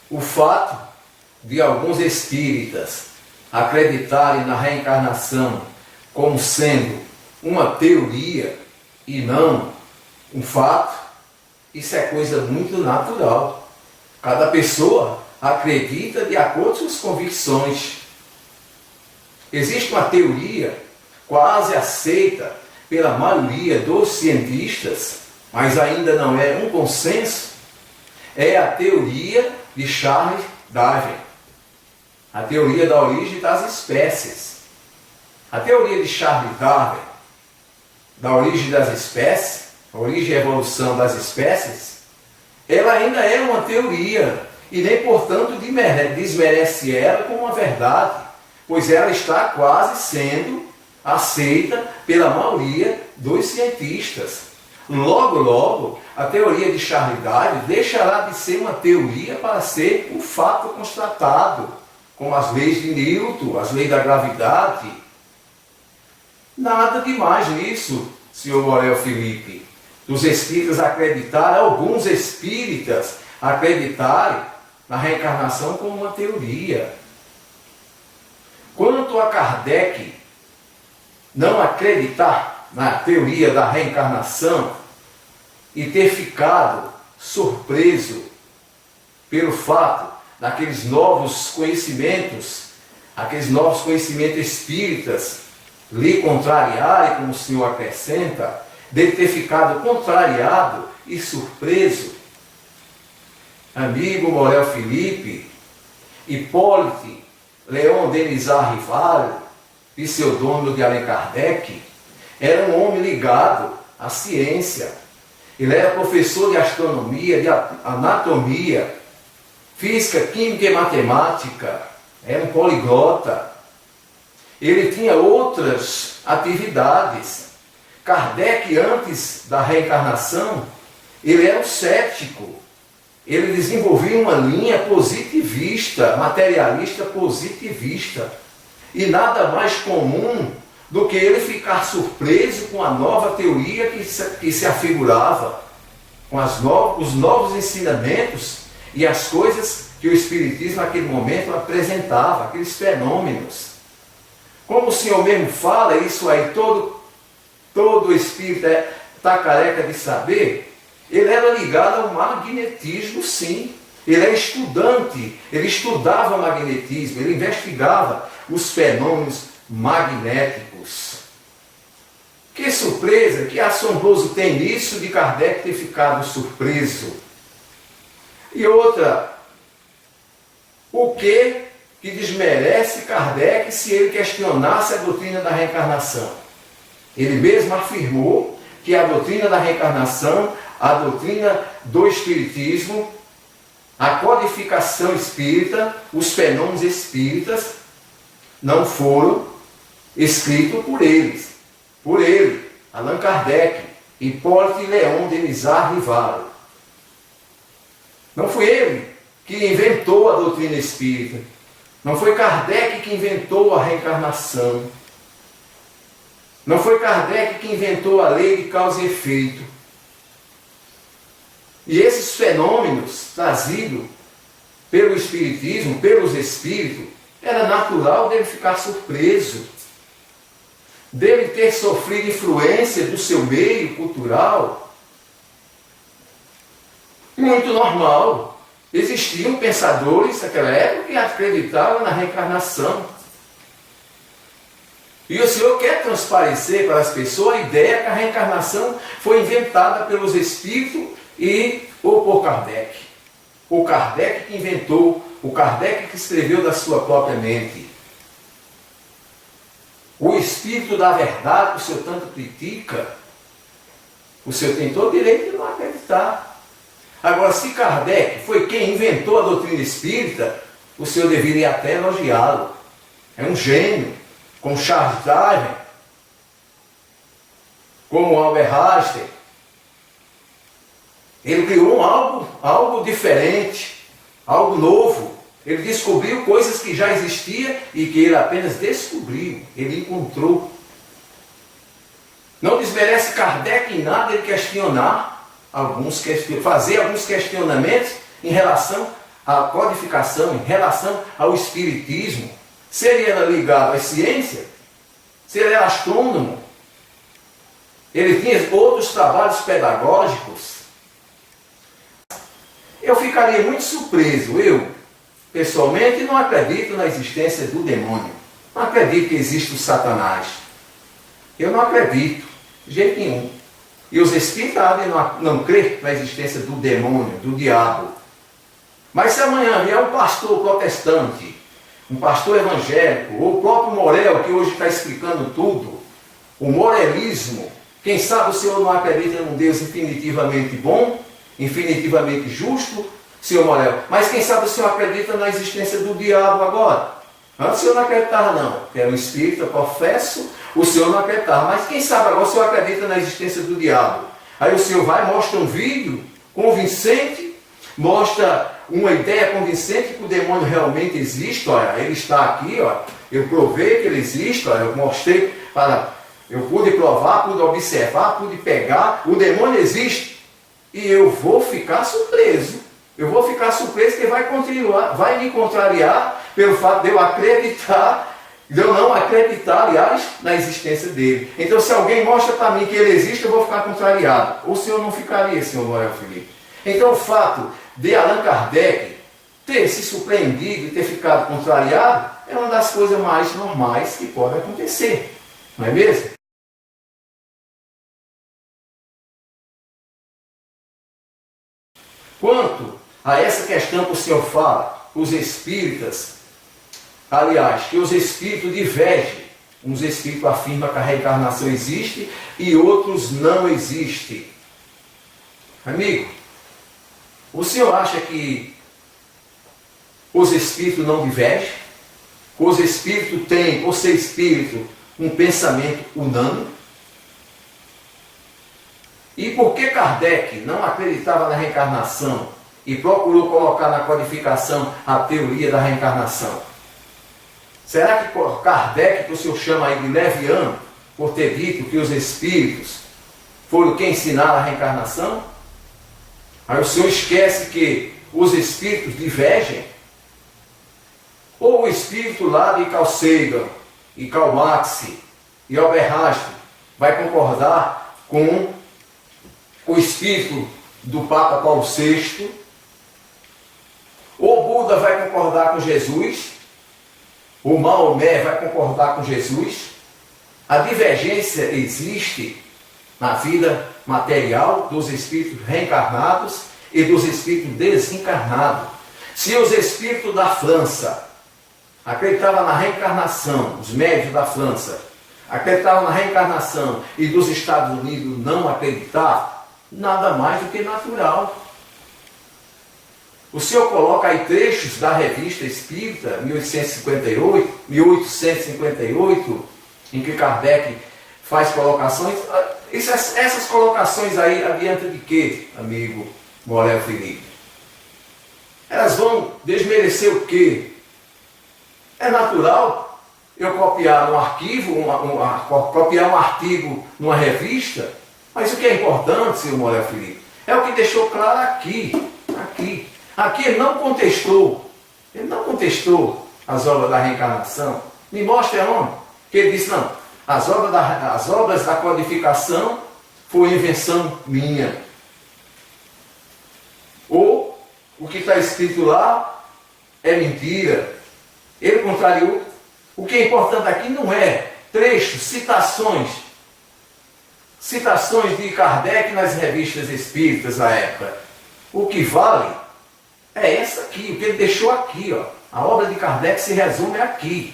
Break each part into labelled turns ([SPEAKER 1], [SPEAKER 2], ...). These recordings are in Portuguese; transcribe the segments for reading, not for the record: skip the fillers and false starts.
[SPEAKER 1] O fato de alguns espíritas acreditarem na reencarnação como sendo uma teoria e não um fato, isso é coisa muito natural. Cada pessoa acredita de acordo com suas convicções. Existe uma teoria quase aceita pela maioria dos cientistas, mas ainda não é um consenso, é a teoria de Charles Darwin, a teoria da origem das espécies. A teoria de Charles Darwin, da origem das espécies, a origem e evolução das espécies, ela ainda é uma teoria e nem, portanto, desmerece ela como uma verdade, pois ela está quase sendo aceita pela maioria dos cientistas. Logo, logo, a teoria de Charles Darwin deixará de ser uma teoria para ser um fato constatado, como as leis de Newton, as leis da gravidade. Nada demais nisso, senhor Morel Felipe. Os espíritas acreditarem, alguns espíritas acreditarem na reencarnação como uma teoria. Quanto a Kardec não acreditar na teoria da reencarnação e ter ficado surpreso pelo fato daqueles novos conhecimentos, aqueles novos conhecimentos espíritas lhe contrariarem, como o senhor acrescenta, dele ter ficado contrariado e surpreso. Amigo Morel Felipe, Hipólite Leon Denisard Rival, pseudônimo de Allan Kardec, era um homem ligado à ciência. Ele era professor de astronomia, de anatomia, física, química e matemática. Era um poliglota. Ele tinha outras atividades. Kardec, antes da reencarnação, ele era um cético. Ele desenvolvia uma linha positivista, materialista positivista. E nada mais comum do que ele ficar surpreso com a nova teoria que se afigurava, com os novos ensinamentos e as coisas que o Espiritismo naquele momento apresentava, aqueles fenômenos. Como o senhor mesmo fala, isso aí todo espírita está careca de saber, ele era ligado ao magnetismo, sim. Ele era estudante, ele estudava magnetismo, ele investigava os fenômenos magnéticos. Que surpresa, que assombroso tem isso de Kardec ter ficado surpreso. E outra, o que desmerece Kardec se ele questionasse a doutrina da reencarnação? Ele mesmo afirmou que a doutrina da reencarnação, a doutrina do Espiritismo, a codificação espírita, os fenômenos espíritas, não foram escritos por eles. Por ele, Allan Kardec, Hipólite Leon Denisard Rival. Não foi ele que inventou a doutrina espírita. Não foi Kardec que inventou a reencarnação. Não foi Kardec que inventou a lei de causa e efeito. E esses fenômenos trazidos pelo Espiritismo, pelos Espíritos, era natural dele ficar surpreso, dele ter sofrido influência do seu meio cultural. Muito normal. Existiam pensadores naquela época que acreditavam na reencarnação. E o Senhor quer transparecer para as pessoas a ideia que a reencarnação foi inventada pelos Espíritos ou por Kardec. O Kardec que inventou, o Kardec que escreveu da sua própria mente. O Espírito da verdade que o Senhor tanto critica, o Senhor tem todo o direito de não acreditar. Agora, se Kardec foi quem inventou a doutrina espírita, o Senhor deveria até elogiá-lo. É um gênio, como Charles Darwin, como Albert Einstein. Ele criou algo diferente, algo novo. Ele descobriu coisas que já existiam e que ele apenas descobriu, ele encontrou. Não desmerece Kardec em nada ele questionar, fazer alguns questionamentos em relação a codificação em relação ao espiritismo? Se ele era ligado à ciência, se ele era astrônomo, ele tinha outros trabalhos pedagógicos. Eu ficaria muito surpreso. Eu, pessoalmente, não acredito na existência do demônio. Não acredito que existe o Satanás. Eu não acredito, de jeito nenhum. E os espíritas não creem na existência do demônio, do diabo. Mas se amanhã vier um pastor protestante, um pastor evangélico, ou o próprio Morel, que hoje está explicando tudo, o morelismo, quem sabe o senhor não acredita num Deus infinitivamente bom, infinitivamente justo, senhor Morel, mas quem sabe o senhor acredita na existência do diabo agora? Antes o senhor não acreditava não, que era um espírita, professo, o senhor não acreditava, mas quem sabe agora o senhor acredita na existência do diabo? Aí o senhor vai, mostra um vídeo convincente, mostra uma ideia convincente que o demônio realmente existe, olha, ele está aqui, olha, eu provei que ele existe, olha, eu mostrei eu pude provar, pude observar, pude pegar, o demônio existe, e eu vou ficar surpreso. Eu vou ficar surpreso que vai continuar, vai me contrariar pelo fato de eu acreditar, de eu não acreditar, aliás, na existência dele. Então, se alguém mostra para mim que ele existe, eu vou ficar contrariado. O senhor não ficaria, senhor Morel Felipe. Então, o fato de Allan Kardec ter se surpreendido e ter ficado contrariado é uma das coisas mais normais que pode acontecer. Não é mesmo? Quanto a essa questão que o senhor fala, os espíritas, aliás, que os espíritos divergem. Uns espíritos afirmam que a reencarnação existe e outros não existe. Amigo, o senhor acha que os espíritos não divergem? Os espíritos têm, por ser espírito, um pensamento unânime? E por que Kardec não acreditava na reencarnação e procurou colocar na codificação a teoria da reencarnação? Será que Kardec, que o senhor chama aí de leviano, por ter dito que os espíritos foram quem ensinaram a reencarnação? Aí o senhor esquece que os espíritos divergem? Ou o espírito lá de Carl Sagan e Karl Marx e Albert Einstein vai concordar com o espírito do Papa Paulo VI? Ou Buda vai concordar com Jesus? O Maomé vai concordar com Jesus? A divergência existe na vida material dos espíritos reencarnados e dos espíritos desencarnados. Se os espíritos da França acreditavam na reencarnação, os médios da França acreditavam na reencarnação e dos Estados Unidos não acreditavam, nada mais do que natural. O senhor coloca aí trechos da Revista Espírita, 1858, em que Kardec faz colocações. Essas colocações aí adianta de quê, amigo Morel Felipe? Elas vão desmerecer o quê? É natural eu copiar um arquivo, copiar um artigo numa revista, mas o que é importante, senhor Morel Felipe, é o que deixou claro aqui. Aqui ele não contestou as obras da reencarnação. Me mostra onde? Que ele disse, não, as obras da codificação foi invenção minha. Ou o que está escrito lá é mentira. Ele contrariou. O que é importante aqui não é trechos, citações de Kardec nas revistas espíritas da época. O que vale é essa aqui, o que ele deixou aqui. Ó. A obra de Kardec se resume aqui,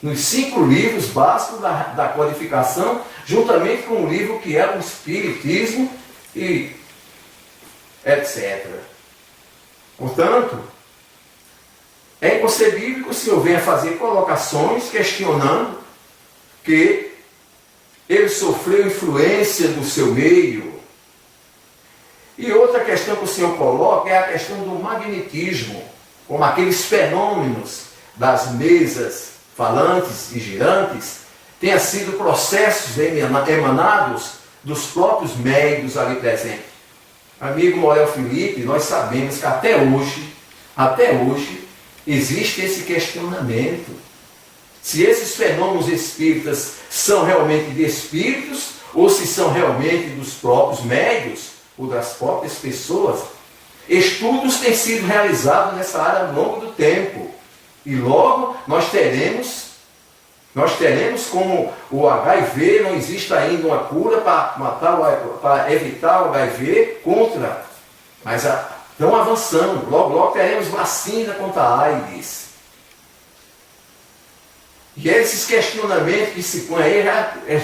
[SPEAKER 1] nos 5 livros básicos da codificação, juntamente com o livro que é o Espiritismo e etc. Portanto, é inconcebível que o senhor venha fazer colocações questionando que ele sofreu influência do seu meio. E outra questão que o senhor coloca é a questão do magnetismo, como aqueles fenômenos das mesas falantes e girantes tenham sido processos emanados dos próprios médios ali presentes. Amigo Morel Felipe, nós sabemos que até hoje Até hoje existe esse questionamento. Se esses fenômenos espíritas são realmente de espíritos ou se são realmente dos próprios médios ou das próprias pessoas. Estudos têm sido realizados nessa área ao longo do tempo. E logo nós teremos como o HIV, não existe ainda uma cura para evitar o HIV mas estão avançando. Logo teremos vacina contra a AIDS. E esses questionamentos que se põem aí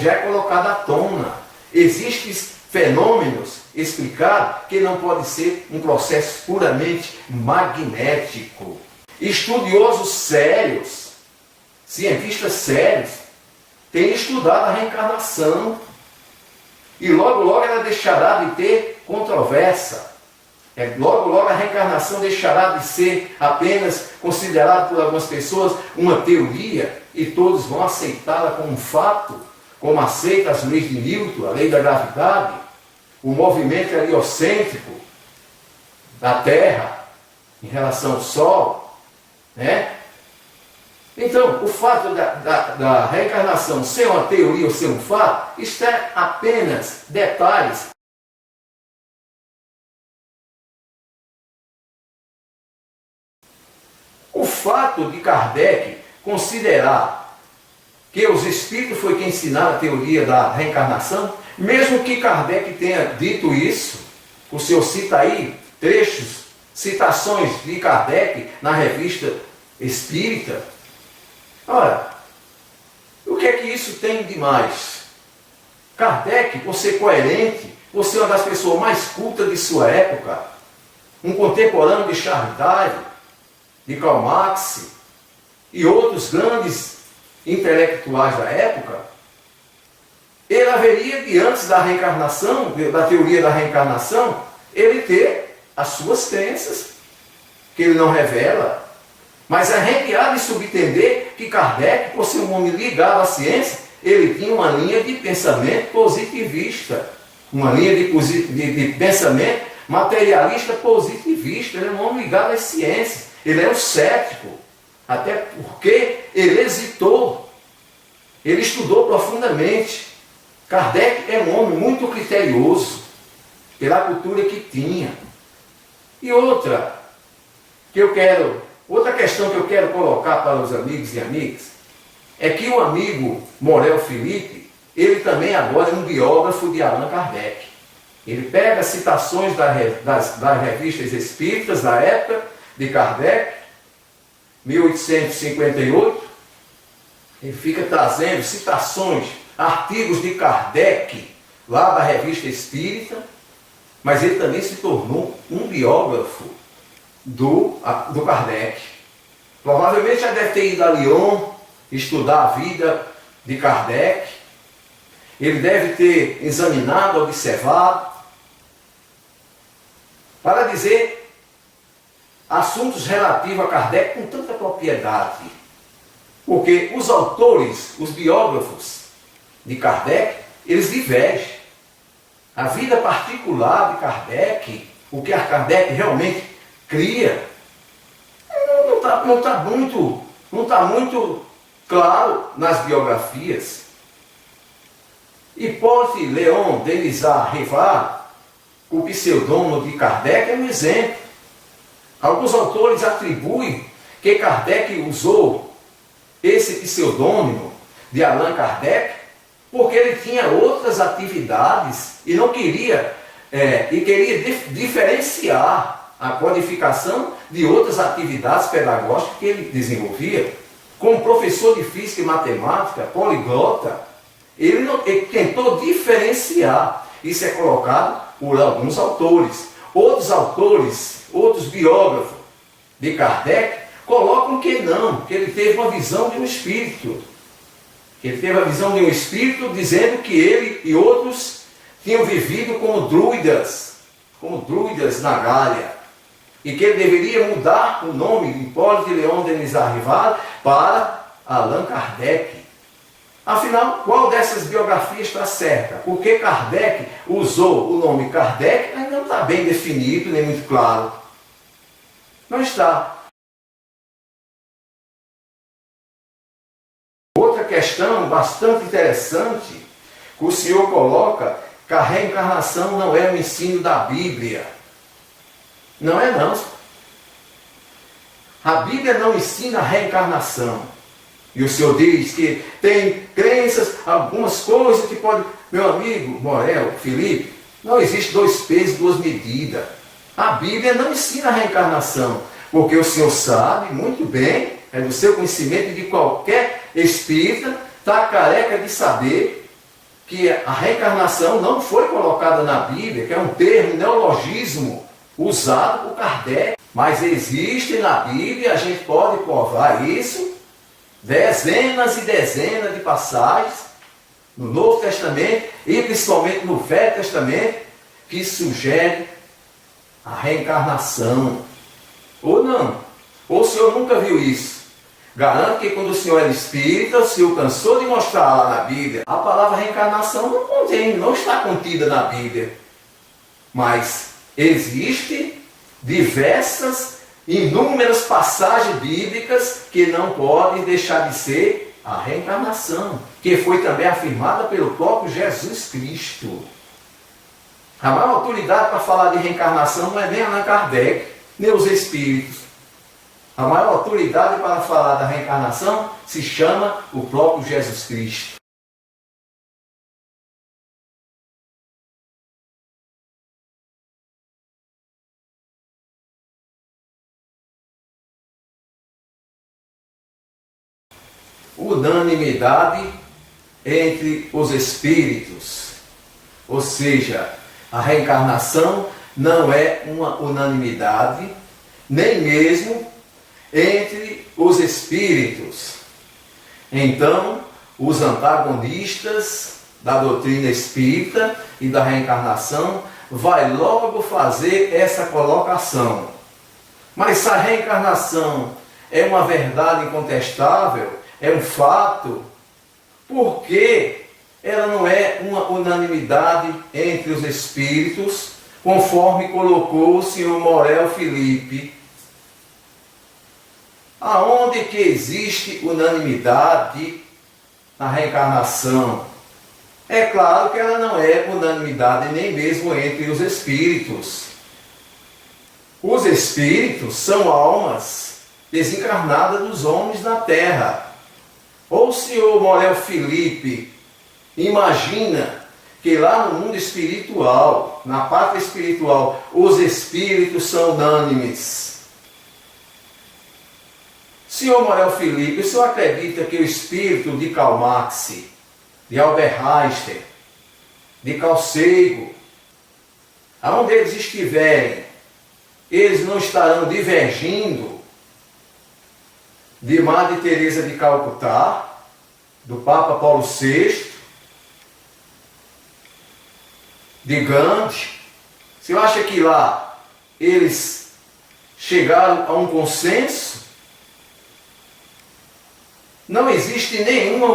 [SPEAKER 1] já é colocado à tona. Existem fenômenos explicados que não pode ser um processo puramente magnético. Estudiosos sérios, cientistas sérios, têm estudado a reencarnação. E logo ela deixará de ter controvérsia. Logo a reencarnação deixará de ser apenas considerada por algumas pessoas uma teoria e todos vão aceitá-la como um fato, como aceita as leis de Newton, a lei da gravidade, o movimento heliocêntrico da Terra em relação ao Sol, né? Então, o fato da reencarnação ser uma teoria ou ser um fato, isto é apenas detalhes. O fato de Kardec considerar que os espíritos foi quem ensinaram a teoria da reencarnação, mesmo que Kardec tenha dito isso, o senhor cita aí trechos, citações de Kardec na revista Espírita. Ora, o que é que isso tem de mais? Kardec, por ser coerente, por ser uma das pessoas mais cultas de sua época, um contemporâneo de Charles Darwin, de Karl Marx e outros grandes intelectuais da época, ele haveria de antes da reencarnação, da teoria da reencarnação, ele ter as suas crenças, que ele não revela, mas a gente há de subentender que Kardec, por ser um homem ligado à ciência, ele tinha uma linha de pensamento positivista, uma linha de pensamento materialista positivista, ele é um homem ligado às ciências. Ele é um cético, até porque ele hesitou, ele estudou profundamente. Kardec é um homem muito criterioso, pela cultura que tinha. E outra questão que eu quero colocar para os amigos e amigas, é que o amigo Morel Felipe, ele também agora é um biógrafo de Allan Kardec. Ele pega citações das revistas espíritas da época, de Kardec, 1858, ele fica trazendo citações, artigos de Kardec, lá da revista Espírita, mas ele também se tornou um biógrafo do Kardec. Provavelmente já deve ter ido a Lyon estudar a vida de Kardec, ele deve ter examinado, observado, para dizer assuntos relativos a Kardec com tanta propriedade. Porque os autores, os biógrafos de Kardec, eles divergem. A vida particular de Kardec, o que a Kardec realmente cria, não está muito claro nas biografias. Hippolyte Léon Denisard Rivard, o pseudônimo de Kardec, é um exemplo. Alguns autores atribuem que Kardec usou esse pseudônimo de Allan Kardec porque ele tinha outras atividades e não queria diferenciar a codificação de outras atividades pedagógicas que ele desenvolvia. Como professor de física e matemática, poliglota, ele tentou diferenciar. Isso é colocado por alguns autores. Outros biógrafos de Kardec colocam que não, que ele teve uma visão de um espírito. Ele teve a visão de um espírito dizendo que ele e outros tinham vivido como druidas na Gália. E que ele deveria mudar o nome de Hippolyte Léon Denisard Rivard para Allan Kardec. Afinal, qual dessas biografias está certa? Porque Kardec usou o nome Kardec, mas não está bem definido, nem muito claro. Não está. Outra questão bastante interessante que o Senhor coloca, que a reencarnação não é o ensino da Bíblia. Não é não. A Bíblia não ensina a reencarnação. E o Senhor diz que tem crenças, algumas coisas que podem... Meu amigo Morel, Felipe, não existe 2 pesos, 2 medidas. A Bíblia não ensina a reencarnação, porque o Senhor sabe muito bem, é do seu conhecimento de qualquer espírita, está careca de saber que a reencarnação não foi colocada na Bíblia, que é um termo, neologismo, usado por Kardec. Mas existe na Bíblia, a gente pode provar isso, dezenas e dezenas de passagens no Novo Testamento e principalmente no Velho Testamento que sugerem a reencarnação. Ou não? Ou o senhor nunca viu isso? Garanto que quando o senhor era espírita, o senhor cansou de mostrar lá na Bíblia. A palavra reencarnação não contém, não está contida na Bíblia. Mas existe diversas, inúmeras passagens bíblicas que não podem deixar de ser a reencarnação, que foi também afirmada pelo próprio Jesus Cristo. A maior autoridade para falar de reencarnação não é nem Allan Kardec, nem os espíritos. A maior autoridade para falar da reencarnação se chama o próprio Jesus Cristo. Unanimidade entre os espíritos. Ou seja, a reencarnação não é uma unanimidade, nem mesmo entre os espíritos. Então, os antagonistas da doutrina espírita e da reencarnação vai logo fazer essa colocação. Mas se a reencarnação é uma verdade incontestável, é um fato, por que ela não é uma unanimidade entre os espíritos, conforme colocou o senhor Morel Felipe? Aonde que existe unanimidade na reencarnação? É claro que ela não é unanimidade nem mesmo entre os espíritos. Os espíritos são almas desencarnadas dos homens na Terra. Ou o senhor Morel Felipe imagina que lá no mundo espiritual, na pátria espiritual, os espíritos são unânimes? Senhor Morel Felipe, o senhor acredita que o espírito de Karl Marx, de Albert Einstein, de Carl Sagan, aonde eles estiverem, eles não estarão divergindo de Madre Teresa de Calcutá, do Papa Paulo VI, de Gandhi? Você acha que lá eles chegaram a um consenso? Não existe nenhuma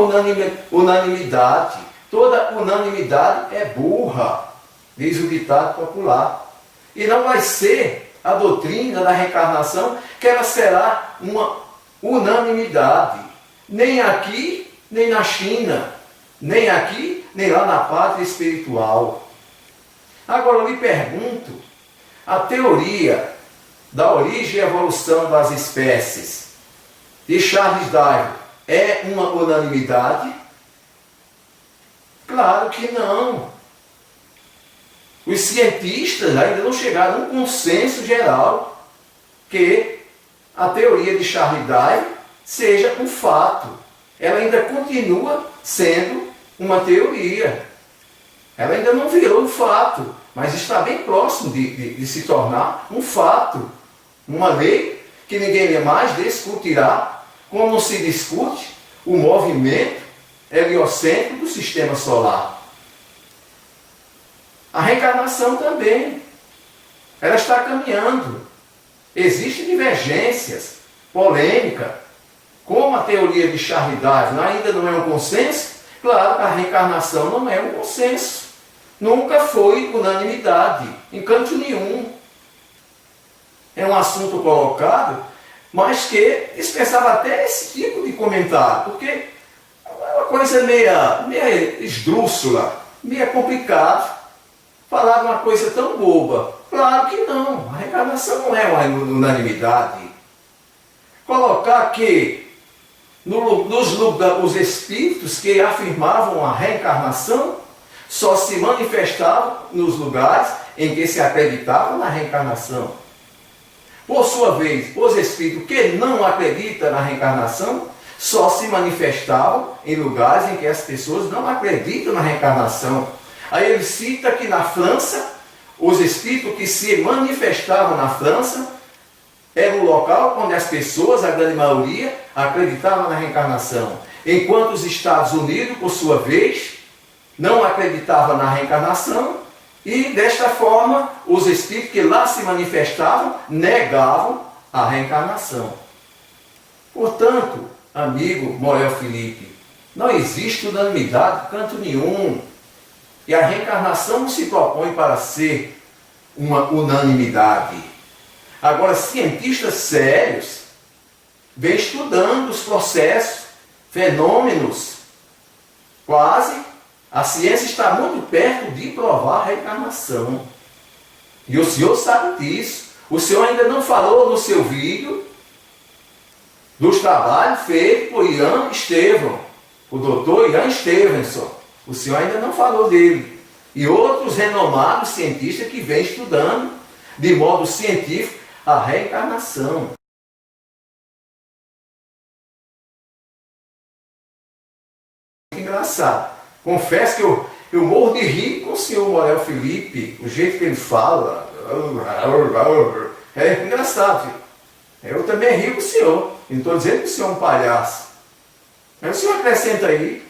[SPEAKER 1] unanimidade. Toda unanimidade é burra, diz o ditado popular. E não vai ser a doutrina da reencarnação que ela será uma unanimidade. Nem aqui, nem na China. Nem aqui, nem lá na pátria espiritual. Agora eu lhe pergunto, a teoria da origem e evolução das espécies de Charles Darwin é uma unanimidade? Claro que não. Os cientistas ainda não chegaram a um consenso geral que a teoria de Charles Darwin seja um fato. Ela ainda continua sendo uma teoria. Ela ainda não virou um fato, mas está bem próximo de se tornar um fato. Uma lei que ninguém mais discutirá, como se discute o movimento heliocêntrico do sistema solar. A reencarnação também, ela está caminhando. Existem divergências, polêmica. Como a teoria de Charles Darwin ainda não é um consenso, claro que a reencarnação não é um consenso. Nunca foi unanimidade, em canto nenhum. É um assunto colocado, mas que dispensava até esse tipo de comentário, porque é uma coisa meia esdrúxula, meia complicada, falar de uma coisa tão boba. Claro que não, a reencarnação não é uma unanimidade. Colocar que os espíritos que afirmavam a reencarnação só se manifestavam nos lugares em que se acreditava na reencarnação. Por sua vez, os espíritos que não acreditam na reencarnação só se manifestavam em lugares em que as pessoas não acreditam na reencarnação. Aí ele cita que na França, os espíritos que se manifestavam na França era um local onde as pessoas, a grande maioria, acreditavam na reencarnação. Enquanto os Estados Unidos, por sua vez, não acreditavam na reencarnação e, desta forma, os espíritos que lá se manifestavam negavam a reencarnação. Portanto, amigo Morel Felipe, não existe unanimidade de canto nenhum. E a reencarnação não se propõe para ser uma unanimidade. Agora, cientistas sérios vêm estudando os processos, fenômenos, quase a ciência está muito perto de provar a reencarnação. E o senhor sabe disso. O senhor ainda não falou no seu vídeo dos trabalhos feitos por Ian Estevão, o doutor Ian Stevenson. O senhor ainda não falou dele. E outros renomados cientistas que vêm estudando de modo científico a reencarnação. Engraçado. Confesso que eu morro de rir com o senhor Morel Felipe, o jeito que ele fala. É engraçado, filho. Eu também rio com o senhor. Não estou dizendo que o senhor é um palhaço. Mas o senhor acrescenta aí.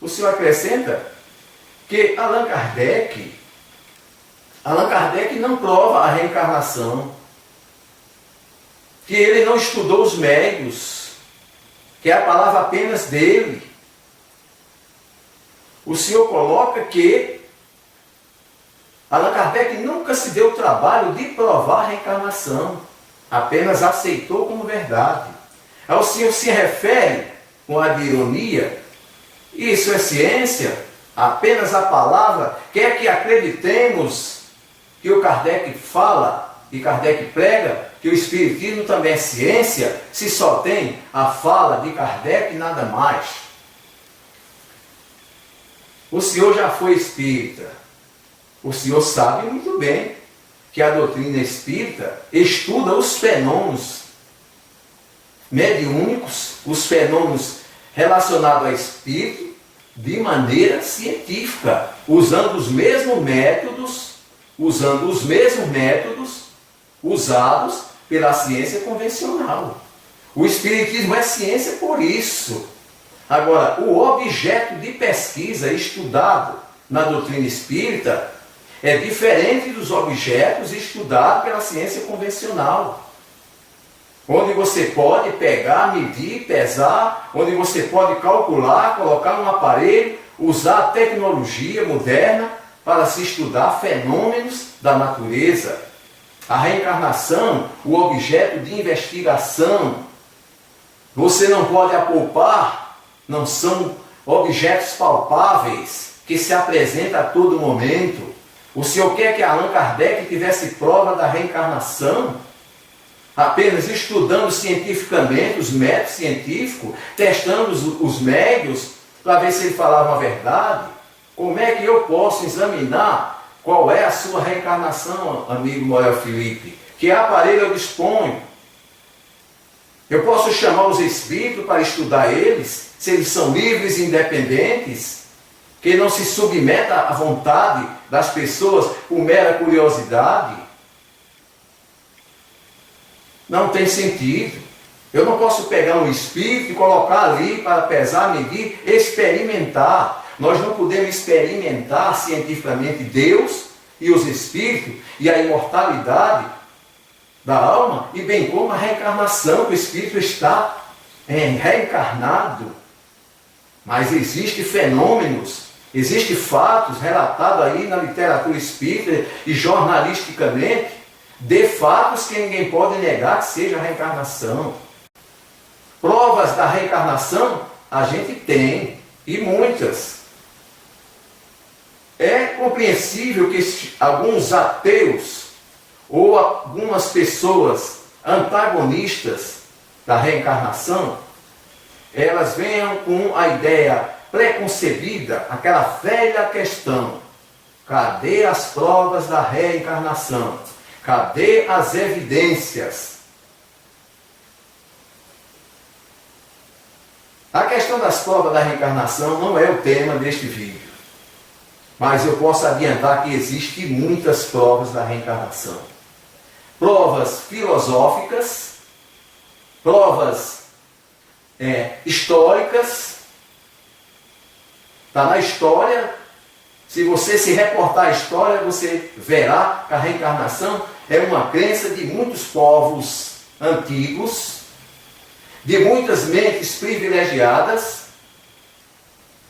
[SPEAKER 1] O senhor acrescenta que Allan Kardec não prova a reencarnação. Que ele não estudou os médios. Que é a palavra apenas dele. O senhor coloca que Allan Kardec nunca se deu o trabalho de provar a reencarnação, apenas aceitou como verdade. Aí o senhor se refere, com a de ironia, isso é ciência, apenas a palavra, quer que acreditemos que o Kardec fala e Kardec prega, que o Espiritismo também é ciência, se só tem a fala de Kardec e nada mais. O senhor já foi espírita. O senhor sabe muito bem que a doutrina espírita estuda os fenômenos mediúnicos, os fenômenos relacionados ao espírito, de maneira científica, usando os mesmos métodos usados pela ciência convencional. O espiritismo é ciência por isso. Agora, o objeto de pesquisa estudado na doutrina espírita é diferente dos objetos estudados pela ciência convencional. Onde você pode pegar, medir, pesar, onde você pode calcular, colocar um aparelho, usar a tecnologia moderna para se estudar fenômenos da natureza. A reencarnação, o objeto de investigação, você não pode apoupar. Não são objetos palpáveis que se apresentam a todo momento. O senhor quer que Allan Kardec tivesse prova da reencarnação? Apenas estudando cientificamente os métodos científicos, testando os médios para ver se ele falava a verdade? Como é que eu posso examinar qual é a sua reencarnação, amigo Morel Felipe? Que aparelho eu disponho? Eu posso chamar os espíritos para estudar eles? Se eles são livres e independentes, que não se submetem à vontade das pessoas por mera curiosidade. Não tem sentido. Eu não posso pegar um espírito e colocar ali para pesar, medir, experimentar. Nós não podemos experimentar cientificamente Deus e os espíritos e a imortalidade da alma, e bem como a reencarnação, que o espírito está reencarnado. Mas existem fenômenos, existem fatos relatados aí na literatura espírita e jornalisticamente, de fatos que ninguém pode negar que seja a reencarnação. Provas da reencarnação a gente tem, e muitas. É compreensível que alguns ateus ou algumas pessoas antagonistas da reencarnação, elas venham com a ideia preconcebida, aquela velha questão: cadê as provas da reencarnação? Cadê as evidências? A questão das provas da reencarnação não é o tema deste vídeo, mas eu posso adiantar que existem muitas provas da reencarnação. Provas filosóficas, provas históricas. Está na história. Se você se reportar à história, você verá que a reencarnação é uma crença de muitos povos antigos, de muitas mentes privilegiadas,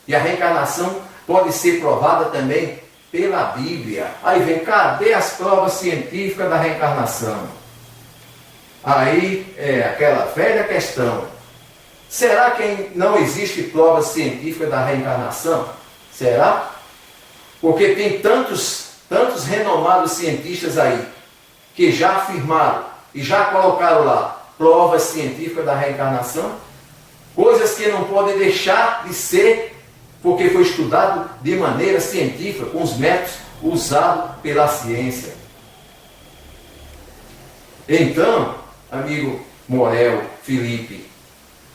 [SPEAKER 1] e a reencarnação pode ser provada também pela Bíblia. Aí vem, cadê as provas científicas da reencarnação? Aí é aquela velha questão: será que não existe prova científica da reencarnação? Será? Porque tem tantos renomados cientistas aí que já afirmaram e já colocaram lá provas científicas da reencarnação, coisas que não podem deixar de ser, porque foi estudado de maneira científica, com os métodos usados pela ciência. Então, amigo Morel, Felipe,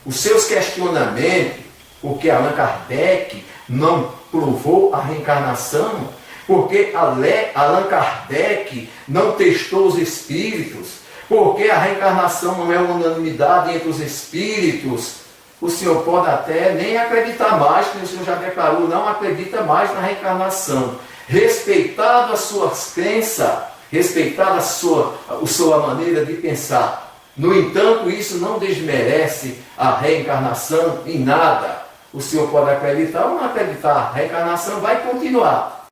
[SPEAKER 1] os seus questionamentos, porque Allan Kardec não provou a reencarnação, porque Allan Kardec não testou os espíritos, porque a reencarnação não é uma unanimidade entre os espíritos, o senhor pode até nem acreditar mais, porque o senhor já declarou, não acredita mais na reencarnação. Respeitado as suas crenças, respeitado a sua maneira de pensar. No entanto, isso não desmerece a reencarnação em nada. O senhor pode acreditar ou não acreditar, a reencarnação vai continuar.